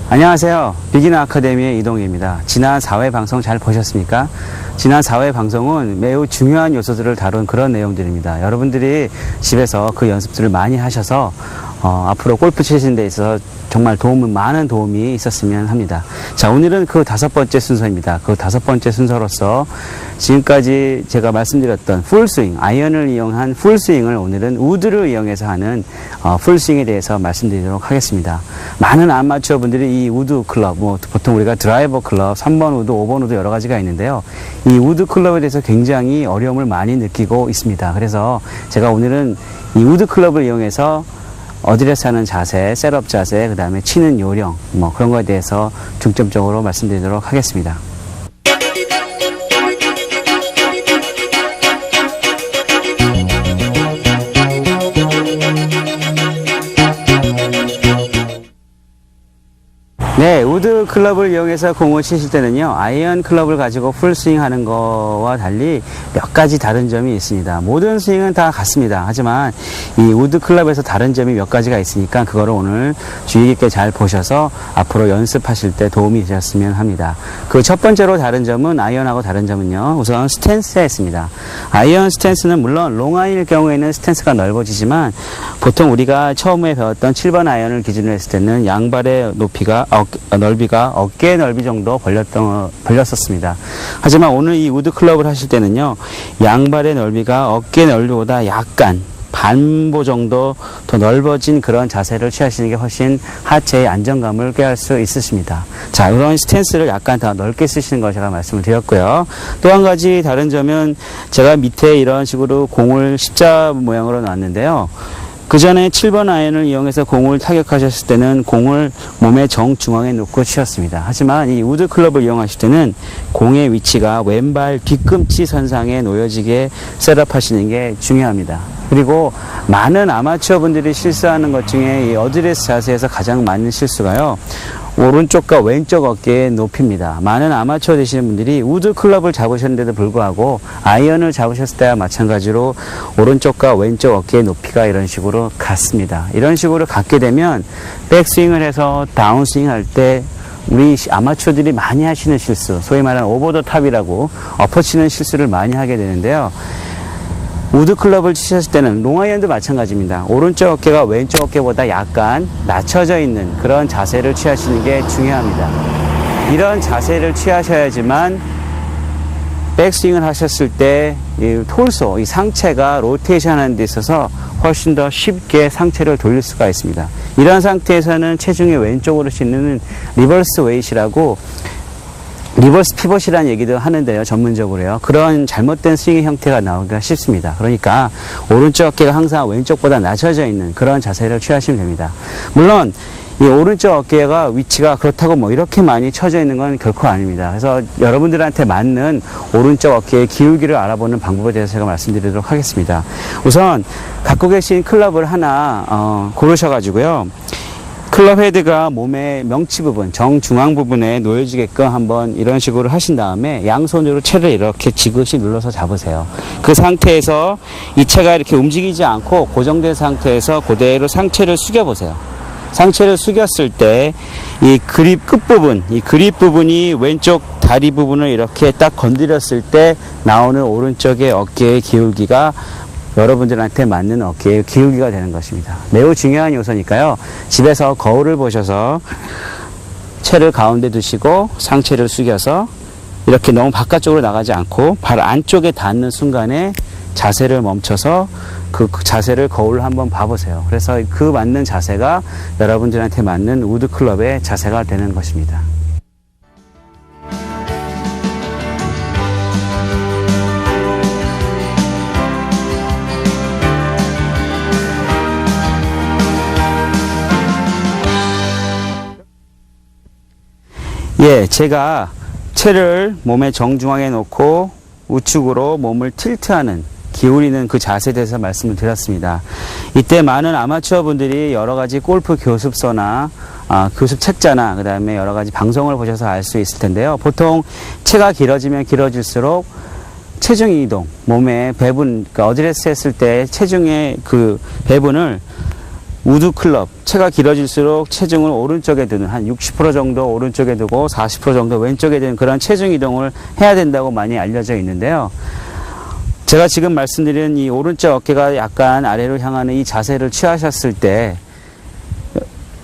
안녕하세요. 비기너 아카데미의 이동희입니다. 지난 4회 방송 잘 보셨습니까? 지난 4회 방송은 매우 중요한 요소들을 다룬 그런 내용들입니다. 여러분들이 집에서 그 연습들을 많이 하셔서 앞으로 골프 치시는 데 있어서 정말 많은 도움이 있었으면 합니다. 자, 오늘은 그 5번째 순서입니다. 그 5번째 순서로서 지금까지 제가 말씀드렸던 풀스윙, 아이언을 이용한 풀스윙을 오늘은 우드를 이용해서 하는 풀스윙에 대해서 말씀드리도록 하겠습니다. 많은 아마추어 분들이 이 우드 클럽, 보통 우리가 드라이버 클럽, 3번 우드, 5번 우드 여러 가지가 있는데요. 이 우드 클럽에 대해서 굉장히 어려움을 많이 느끼고 있습니다. 그래서 제가 오늘은 이 우드 클럽을 이용해서 어드레스 하는 자세, 셋업 자세, 그 다음에 치는 요령, 그런 거에 대해서 중점적으로 말씀드리도록 하겠습니다. 네, 우드 클럽을 이용해서 공을 치실 때는요, 아이언 클럽을 가지고 풀스윙 하는 거와 달리 몇 가지 다른 점이 있습니다. 모든 스윙은 다 같습니다. 하지만 이 우드 클럽에서 다른 점이 몇 가지가 있으니까 그거를 오늘 주의 깊게 잘 보셔서 앞으로 연습하실 때 도움이 되셨으면 합니다. 그 첫 번째로 다른 점은, 아이언하고 다른 점은요, 우선 스탠스에 있습니다. 아이언 스탠스는 물론 롱아이언일 경우에는 스탠스가 넓어지지만 보통 우리가 처음에 배웠던 7번 아이언을 기준으로 했을 때는 양발의 넓이가 어깨 넓이 정도 벌렸었습니다. 하지만 오늘 이 우드 클럽을 하실 때는요, 양발의 넓이가 어깨 넓이보다 약간 반보 정도 더 넓어진 그런 자세를 취하시는 게 훨씬 하체의 안정감을 꾀할 수 있으십니다. 자, 이런 스탠스를 약간 더 넓게 쓰시는 거 제가 말씀을 드렸고요. 또 한 가지 다른 점은 제가 밑에 이런 식으로 공을 십자 모양으로 놨는데요. 그 전에 7번 아이언을 이용해서 공을 타격하셨을 때는 공을 몸의 정중앙에 놓고 치셨습니다. 하지만 이 우드 클럽을 이용하실 때는 공의 위치가 왼발 뒤꿈치 선상에 놓여지게 셋업하시는 게 중요합니다. 그리고 많은 아마추어 분들이 실수하는 것 중에 이 어드레스 자세에서 가장 많은 실수가요, 오른쪽과 왼쪽 어깨의 높이입니다. 많은 아마추어 되시는 분들이 우드 클럽을 잡으셨는데도 불구하고 아이언을 잡으셨을 때와 마찬가지로 오른쪽과 왼쪽 어깨의 높이가 이런 식으로 같습니다. 이런 식으로 같게 되면 백스윙을 해서 다운스윙 할 때 우리 아마추어들이 많이 하시는 실수, 소위 말하는 오버 더 탑이라고 엎어치는 실수를 많이 하게 되는데요. 우드 클럽을 치셨을 때는 롱아이언도 마찬가지입니다. 오른쪽 어깨가 왼쪽 어깨보다 약간 낮춰져 있는 그런 자세를 취하시는 게 중요합니다. 이런 자세를 취하셔야지만 백스윙을 하셨을 때 이 톨소, 이 상체가 로테이션 하는 데 있어서 훨씬 더 쉽게 상체를 돌릴 수가 있습니다. 이런 상태에서는 체중이 왼쪽으로 싣는 리버스 웨이트라고 리버스 피벗이라는 얘기도 하는데요, 전문적으로요. 그런 잘못된 스윙의 형태가 나오기가 쉽습니다. 그러니까 오른쪽 어깨가 항상 왼쪽보다 낮춰져 있는 그런 자세를 취하시면 됩니다. 물론 이 오른쪽 어깨가 위치가 그렇다고 이렇게 많이 쳐져 있는 건 결코 아닙니다. 그래서 여러분들한테 맞는 오른쪽 어깨의 기울기를 알아보는 방법에 대해서 제가 말씀드리도록 하겠습니다. 우선 갖고 계신 클럽을 하나 고르셔가지고요, 클럽 헤드가 몸의 명치 부분, 정중앙 부분에 놓여지게끔 한번 이런 식으로 하신 다음에 양손으로 채를 이렇게 지그시 눌러서 잡으세요. 그 상태에서 이 채가 이렇게 움직이지 않고 고정된 상태에서 그대로 상체를 숙여보세요. 상체를 숙였을 때 이 그립 끝부분, 이 그립 부분이 왼쪽 다리 부분을 이렇게 딱 건드렸을 때 나오는 오른쪽의 어깨의 기울기가 여러분들한테 맞는 어깨의 기울기가 되는 것입니다. 매우 중요한 요소니까요. 집에서 거울을 보셔서 채를 가운데 두시고 상체를 숙여서 이렇게 너무 바깥쪽으로 나가지 않고 발 안쪽에 닿는 순간에 자세를 멈춰서 그 자세를 거울로 한번 봐보세요. 그래서 그 맞는 자세가 여러분들한테 맞는 우드 클럽의 자세가 되는 것입니다. 예, 제가 채를 몸의 정중앙에 놓고 우측으로 몸을 틸트하는, 기울이는 그 자세에 대해서 말씀을 드렸습니다. 이때 많은 아마추어 분들이 여러 가지 골프 교습서나 교습 책자나 그 다음에 여러 가지 방송을 보셔서 알 수 있을 텐데요. 보통 채가 길어지면 길어질수록 체중 이동, 몸의 배분, 그러니까 어드레스 했을 때 체중의 그 배분을 우드 클럽, 채가 길어질수록 체중을 오른쪽에 두는 한 60% 정도 오른쪽에 두고 40% 정도 왼쪽에 두는 그런 체중 이동을 해야 된다고 많이 알려져 있는데요. 제가 지금 말씀드린 이 오른쪽 어깨가 약간 아래로 향하는 이 자세를 취하셨을 때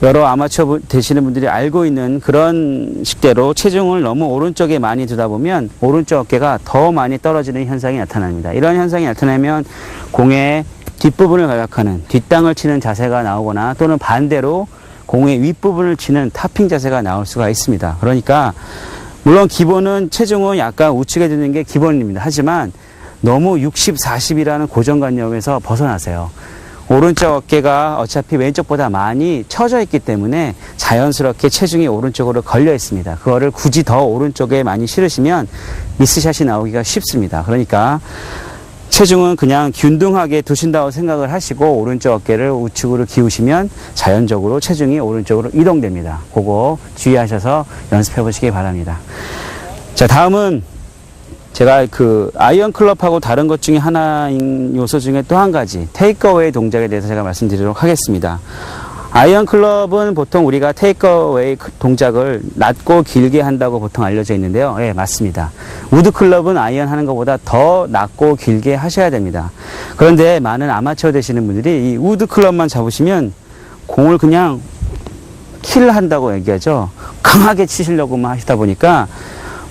여러 아마추어 되시는 분들이 알고 있는 그런 식대로 체중을 너무 오른쪽에 많이 두다 보면 오른쪽 어깨가 더 많이 떨어지는 현상이 나타납니다. 이런 현상이 나타나면 공의 뒷부분을 가격하는 뒷땅을 치는 자세가 나오거나 또는 반대로 공의 윗부분을 치는 타핑 자세가 나올 수가 있습니다. 그러니까 물론 기본은 체중은 약간 우측에 두는 게 기본입니다. 하지만 너무 60, 40이라는 고정관념에서 벗어나세요. 오른쪽 어깨가 어차피 왼쪽보다 많이 처져 있기 때문에 자연스럽게 체중이 오른쪽으로 걸려 있습니다. 그거를 굳이 더 오른쪽에 많이 실으시면 미스샷이 나오기가 쉽습니다. 그러니까 체중은 그냥 균등하게 두신다고 생각을 하시고 오른쪽 어깨를 우측으로 기우시면 자연적으로 체중이 오른쪽으로 이동됩니다. 그거 주의하셔서 연습해 보시기 바랍니다. 자, 다음은 제가 그 아이언 클럽하고 다른 것 중에 하나인 요소 중에 또 한 가지 테이크어웨이 동작에 대해서 제가 말씀드리도록 하겠습니다. 아이언 클럽은 보통 우리가 테이크어웨이 동작을 낮고 길게 한다고 보통 알려져 있는데요. 예, 맞습니다. 우드 클럽은 아이언 하는 것보다 더 낮고 길게 하셔야 됩니다. 그런데 많은 아마추어 되시는 분들이 이 우드 클럽만 잡으시면 공을 그냥 킬 한다고 얘기하죠. 강하게 치시려고만 하시다 보니까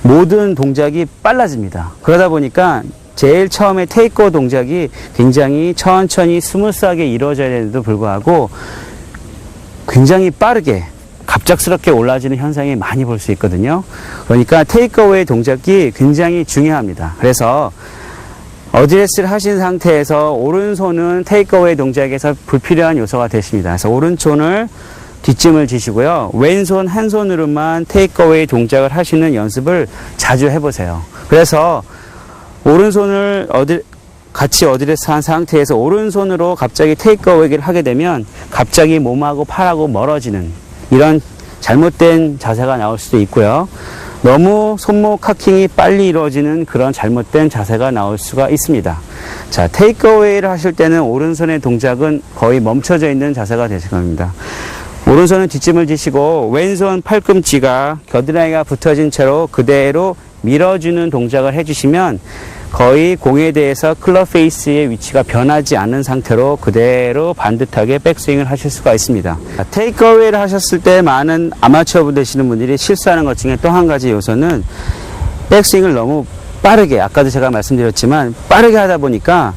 모든 동작이 빨라집니다. 그러다 보니까 제일 처음에 테이크어 동작이 굉장히 천천히 스무스하게 이루어져야 되는데도 불구하고 굉장히 빠르게 갑작스럽게 올라지는 현상이 많이 볼 수 있거든요. 그러니까 테이크어웨이 동작이 굉장히 중요합니다. 그래서 어드레스를 하신 상태에서 오른손은 테이크어웨이 동작에서 불필요한 요소가 되십니다. 그래서 오른손을 뒷짐을 지시고요. 왼손 한 손으로만 테이크어웨이 동작을 하시는 연습을 자주 해보세요. 그래서 오른손을 같이 어드레스 한 상태에서 오른손으로 갑자기 테이크어웨이를 하게 되면 갑자기 몸하고 팔하고 멀어지는 이런 잘못된 자세가 나올 수도 있고요. 너무 손목 카킹이 빨리 이루어지는 그런 잘못된 자세가 나올 수가 있습니다. 자, 테이크어웨이를 하실 때는 오른손의 동작은 거의 멈춰져 있는 자세가 되실 겁니다. 오른손은 뒷짐을 지시고 왼손 팔꿈치가 겨드랑이가 붙어진 채로 그대로 밀어주는 동작을 해주시면 거의 공에 대해서 클럽 페이스의 위치가 변하지 않는 상태로 그대로 반듯하게 백스윙을 하실 수가 있습니다. 테이크어웨이를 하셨을 때 많은 아마추어 분 되시는 분들이 실수하는 것 중에 또 한 가지 요소는 백스윙을 너무 빠르게, 아까도 제가 말씀드렸지만 빠르게 하다 보니까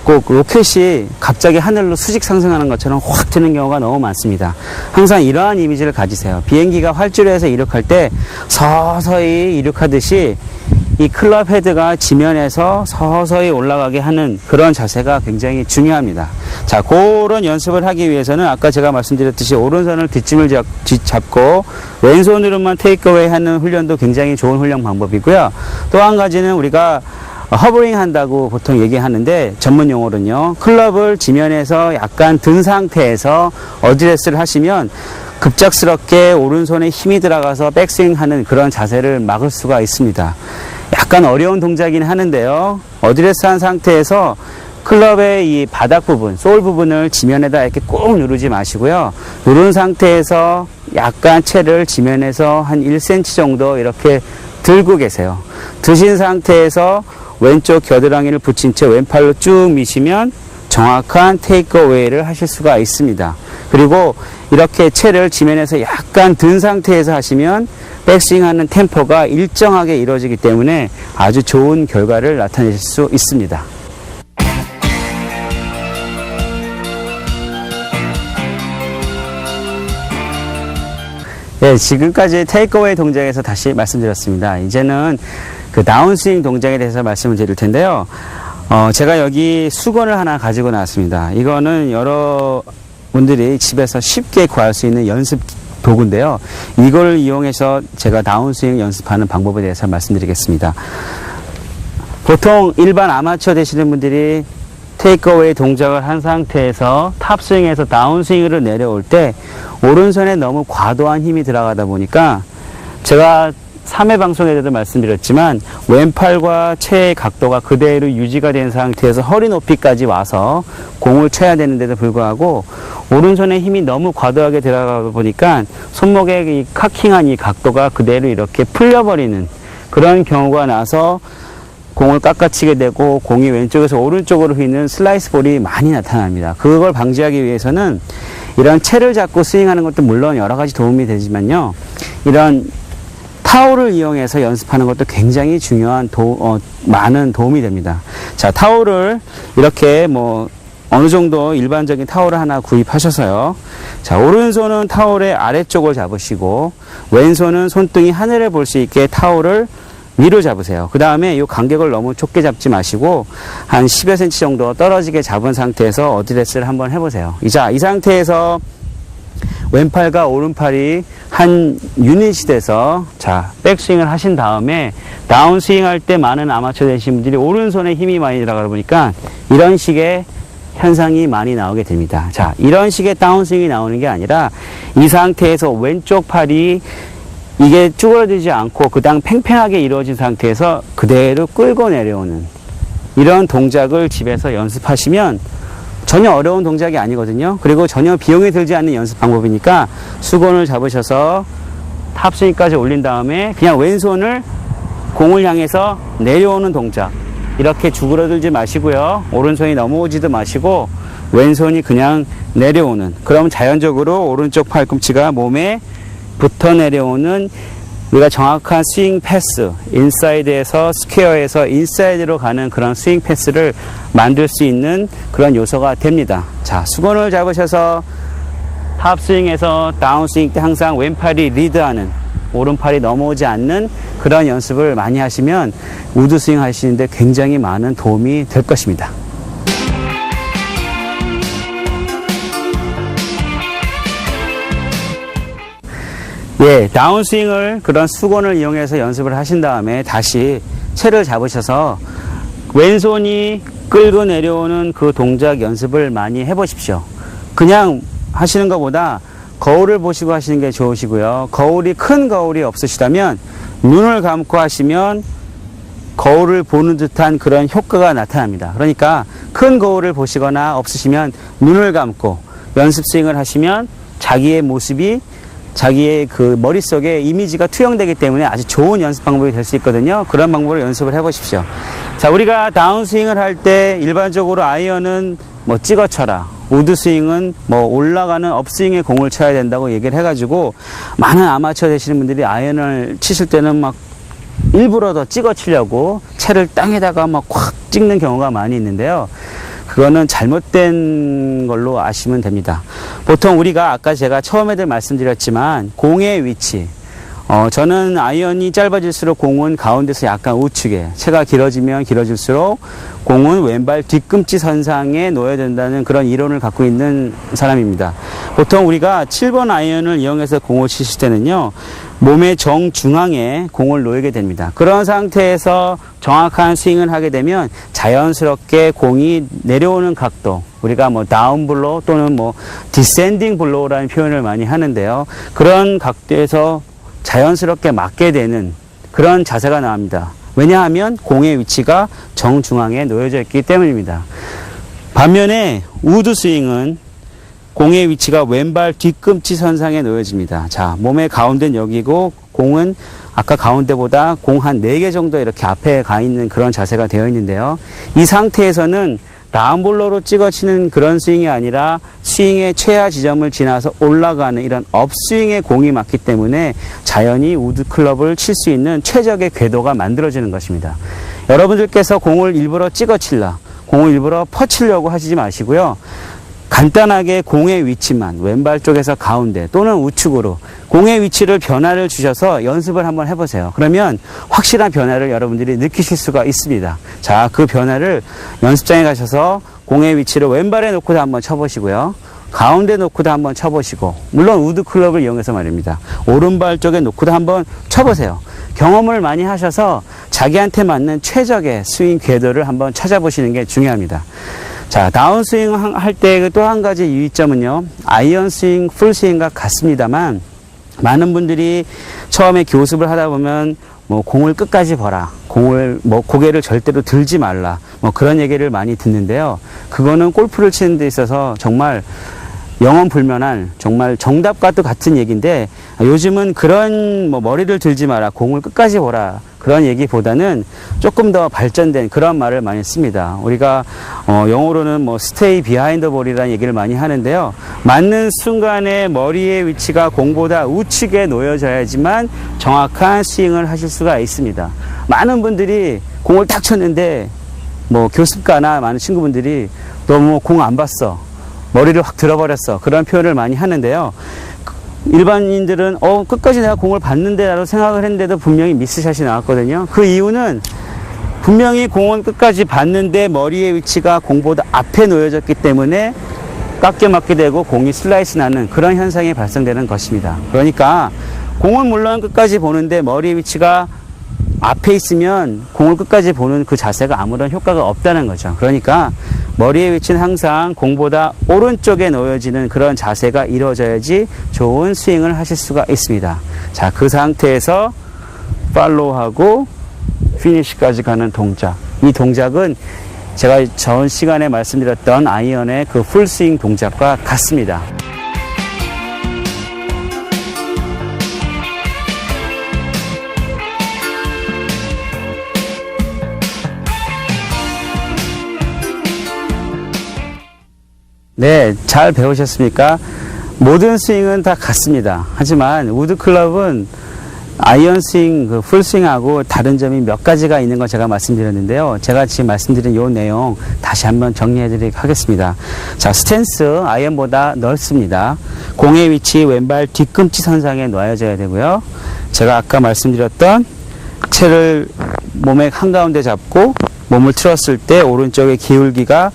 꼭 로켓이 갑자기 하늘로 수직 상승하는 것처럼 확 트는 경우가 너무 많습니다. 항상 이러한 이미지를 가지세요. 비행기가 활주로 해서 이륙할 때 서서히 이륙하듯이 이 클럽 헤드가 지면에서 서서히 올라가게 하는 그런 자세가 굉장히 중요합니다. 자, 그런 연습을 하기 위해서는 아까 제가 말씀드렸듯이 오른손을 뒷짐을 잡고 왼손으로만 테이크어웨이 하는 훈련도 굉장히 좋은 훈련 방법이고요. 또 한 가지는 우리가 허버링 한다고 보통 얘기하는데 전문 용어로는요. 클럽을 지면에서 약간 든 상태에서 어드레스를 하시면 급작스럽게 오른손에 힘이 들어가서 백스윙 하는 그런 자세를 막을 수가 있습니다. 약간 어려운 동작이긴 하는데요. 어드레스 한 상태에서 클럽의 이 바닥 부분, 솔 부분을 지면에다 이렇게 꾹 누르지 마시고요. 누른 상태에서 약간 채를 지면에서 한 1cm 정도 이렇게 들고 계세요. 드신 상태에서 왼쪽 겨드랑이를 붙인 채 왼팔로 쭉 미시면 정확한 테이크어웨이를 하실 수가 있습니다. 그리고 이렇게 채를 지면에서 약간 든 상태에서 하시면 백스윙하는 템포가 일정하게 이루어지기 때문에 아주 좋은 결과를 나타내실 수 있습니다. 네, 지금까지 테이크어웨이 동작에서 다시 말씀드렸습니다. 이제는 그 다운스윙 동작에 대해서 말씀을 드릴 텐데요. 제가 여기 수건을 하나 가지고 나왔습니다. 이거는 여러분들이 집에서 쉽게 구할 수 있는 연습 도구인데요. 이걸 이용해서 제가 다운스윙 연습하는 방법에 대해서 말씀드리겠습니다. 보통 일반 아마추어 되시는 분들이 테이크어웨이 동작을 한 상태에서 탑스윙에서 다운스윙으로 내려올 때 오른손에 너무 과도한 힘이 들어가다 보니까 제가 3회 방송에서도 말씀드렸지만 왼팔과 채의 각도가 그대로 유지가 된 상태에서 허리 높이까지 와서 공을 쳐야 되는데도 불구하고 오른손에 힘이 너무 과도하게 들어가다 보니까 손목의 이 카킹한 이 각도가 그대로 이렇게 풀려버리는 그런 경우가 나서 공을 깎아치게 되고 공이 왼쪽에서 오른쪽으로 휘는 슬라이스 볼이 많이 나타납니다. 그걸 방지하기 위해서는 이런 채를 잡고 스윙하는 것도 물론 여러 가지 도움이 되지만요. 이런 타올을 이용해서 연습하는 것도 굉장히 중요한 많은 도움이 됩니다. 자, 타올을 이렇게 어느 정도 일반적인 타올을 하나 구입하셔서요. 자, 오른손은 타올의 아래쪽을 잡으시고 왼손은 손등이 하늘을 볼 수 있게 타올을 위로 잡으세요. 그 다음에 이 간격을 너무 좁게 잡지 마시고 한 10여 cm 정도 떨어지게 잡은 상태에서 어드레스를 한번 해보세요. 자, 이 상태에서 왼팔과 오른팔이 한 유닛이 돼서 자, 백스윙을 하신 다음에 다운스윙 할 때 많은 아마추어 되신 분들이 오른손에 힘이 많이 들어가다 보니까 이런 식의 현상이 많이 나오게 됩니다. 자, 이런 식의 다운스윙이 나오는 게 아니라 이 상태에서 왼쪽 팔이 이게 쭈그러들지 않고 그냥 팽팽하게 이루어진 상태에서 그대로 끌고 내려오는 이런 동작을 집에서 연습하시면 전혀 어려운 동작이 아니거든요. 그리고 전혀 비용이 들지 않는 연습 방법이니까 수건을 잡으셔서 탑스윙까지 올린 다음에 그냥 왼손을 공을 향해서 내려오는 동작, 이렇게 쭈그러들지 마시고요. 오른손이 넘어오지도 마시고 왼손이 그냥 내려오는, 그럼 자연적으로 오른쪽 팔꿈치가 몸에 붙어 내려오는 우리가 정확한 스윙 패스, 인사이드에서 스퀘어에서 인사이드로 가는 그런 스윙 패스를 만들 수 있는 그런 요소가 됩니다. 자, 수건을 잡으셔서 탑스윙에서 다운스윙 때 항상 왼팔이 리드하는, 오른팔이 넘어오지 않는 그런 연습을 많이 하시면 우드스윙 하시는데 굉장히 많은 도움이 될 것입니다. 예, 다운스윙을 그런 수건을 이용해서 연습을 하신 다음에 다시 채를 잡으셔서 왼손이 끌고 내려오는 그 동작 연습을 많이 해보십시오. 그냥 하시는 것보다 거울을 보시고 하시는 게 좋으시고요. 큰 거울이 없으시다면 눈을 감고 하시면 거울을 보는 듯한 그런 효과가 나타납니다. 그러니까 큰 거울을 보시거나 없으시면 눈을 감고 연습 스윙을 하시면 자기의 모습이 자기의 그 머릿속에 이미지가 투영되기 때문에 아주 좋은 연습 방법이 될 수 있거든요. 그런 방법으로 연습을 해보십시오. 자, 우리가 다운스윙을 할 때 일반적으로 아이언은 찍어 쳐라, 우드스윙은 올라가는 업스윙에 공을 쳐야 된다고 얘기를 해가지고 많은 아마추어 되시는 분들이 아이언을 치실 때는 일부러 더 찍어 치려고 채를 땅에다가 콱 찍는 경우가 많이 있는데요. 그거는 잘못된 걸로 아시면 됩니다. 보통 우리가 아까 제가 처음에도 말씀드렸지만 공의 위치, 저는 아이언이 짧아질수록 공은 가운데서 약간 우측에, 채가 길어지면 길어질수록 공은 왼발 뒤꿈치 선상에 놓여야 된다는 그런 이론을 갖고 있는 사람입니다. 보통 우리가 7번 아이언을 이용해서 공을 치실 때는요, 몸의 정중앙에 공을 놓이게 됩니다. 그런 상태에서 정확한 스윙을 하게 되면 자연스럽게 공이 내려오는 각도, 우리가 다운 블로우 또는 디센딩 블로우라는 표현을 많이 하는데요. 그런 각도에서 자연스럽게 맞게 되는 그런 자세가 나옵니다. 왜냐하면 공의 위치가 정중앙에 놓여져 있기 때문입니다. 반면에 우드 스윙은 공의 위치가 왼발 뒤꿈치 선상에 놓여집니다. 자, 몸의 가운데는 여기고 공은 아까 가운데보다 공 한 4개 정도 이렇게 앞에 가 있는 그런 자세가 되어 있는데요. 이 상태에서는 다운블로로 찍어치는 그런 스윙이 아니라 스윙의 최하 지점을 지나서 올라가는 이런 업스윙의 공이 맞기 때문에 자연히 우드 클럽을 칠 수 있는 최적의 궤도가 만들어지는 것입니다. 여러분들께서 공을 일부러 찍어칠라, 공을 일부러 퍼치려고 하시지 마시고요. 간단하게 공의 위치만 왼발 쪽에서 가운데 또는 우측으로 공의 위치를 변화를 주셔서 연습을 한번 해보세요. 그러면 확실한 변화를 여러분들이 느끼실 수가 있습니다. 자, 그 변화를 연습장에 가셔서 공의 위치를 왼발에 놓고도 한번 쳐보시고요. 가운데 놓고도 한번 쳐보시고, 물론 우드 클럽을 이용해서 말입니다. 오른발 쪽에 놓고도 한번 쳐보세요. 경험을 많이 하셔서 자기한테 맞는 최적의 스윙 궤도를 한번 찾아보시는 게 중요합니다. 자, 다운스윙 할 때 또 한 가지 유의점은요, 아이언 스윙, 풀 스윙과 같습니다만 많은 분들이 처음에 교습을 하다 보면 뭐 공을 끝까지 봐라, 공을 뭐 고개를 절대로 들지 말라, 뭐 그런 얘기를 많이 듣는데요. 그거는 골프를 치는 데 있어서 정말 영원불면한 정말 정답과 또 같은 얘기인데, 요즘은 그런 뭐 머리를 들지 마라, 공을 끝까지 보라, 그런 얘기보다는 조금 더 발전된 그런 말을 많이 씁니다. 우리가 영어로는 뭐 stay behind the ball이라는 얘기를 많이 하는데요. 맞는 순간에 머리의 위치가 공보다 우측에 놓여져야지만 정확한 스윙을 하실 수가 있습니다. 많은 분들이 공을 딱 쳤는데 뭐 교습가나 많은 친구분들이 너 뭐 공 안 봤어, 머리를 확 들어버렸어, 그런 표현을 많이 하는데요. 일반인들은 끝까지 내가 공을 봤는데 라고 생각을 했는데도 분명히 미스샷이 나왔거든요. 그 이유는 분명히 공은 끝까지 봤는데 머리의 위치가 공보다 앞에 놓여졌기 때문에 깎여 맞게 되고 공이 슬라이스 나는 그런 현상이 발생되는 것입니다. 그러니까 공은 물론 끝까지 보는데 머리의 위치가 앞에 있으면 공을 끝까지 보는 그 자세가 아무런 효과가 없다는 거죠. 그러니까 머리의 위치는 항상 공보다 오른쪽에 놓여지는 그런 자세가 이루어져야지 좋은 스윙을 하실 수가 있습니다. 자, 그 상태에서 팔로우하고 피니시까지 가는 동작. 이 동작은 제가 전 시간에 말씀드렸던 아이언의 그 풀스윙 동작과 같습니다. 네, 잘 배우셨습니까? 모든 스윙은 다 같습니다. 하지만 우드 클럽은 아이언 스윙, 그 풀스윙하고 다른 점이 몇 가지가 있는 거 제가 말씀드렸는데요. 제가 지금 말씀드린 요 내용 다시 한번 정리해 드리도록 하겠습니다. 자, 스탠스 아이언보다 넓습니다. 공의 위치 왼발 뒤꿈치 선상에 놓여져야 되고요. 제가 아까 말씀드렸던 채를 몸의 한가운데 잡고 몸을 틀었을 때 오른쪽의 기울기가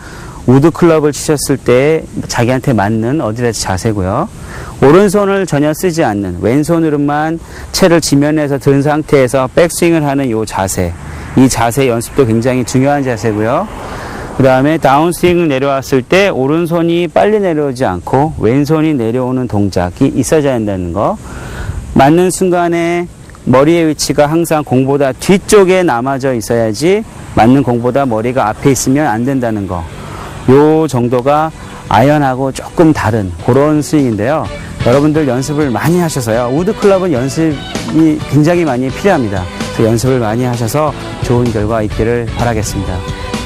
우드 클럽을 치셨을 때 자기한테 맞는 어드레스 자세고요. 오른손을 전혀 쓰지 않는 왼손으로만 채를 지면에서 든 상태에서 백스윙을 하는 이 자세, 이 자세 연습도 굉장히 중요한 자세고요. 그 다음에 다운스윙을 내려왔을 때 오른손이 빨리 내려오지 않고 왼손이 내려오는 동작이 있어야 한다는 거. 맞는 순간에 머리의 위치가 항상 공보다 뒤쪽에 남아져 있어야지 맞는 공보다 머리가 앞에 있으면 안 된다는 거. 요 정도가 아이언하고 조금 다른 그런 스윙인데요. 여러분들 연습을 많이 하셔서요. 우드 클럽은 연습이 굉장히 많이 필요합니다. 그래서 연습을 많이 하셔서 좋은 결과 있기를 바라겠습니다.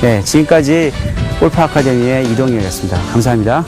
네, 지금까지 골프 아카데미의 이동희였습니다. 감사합니다.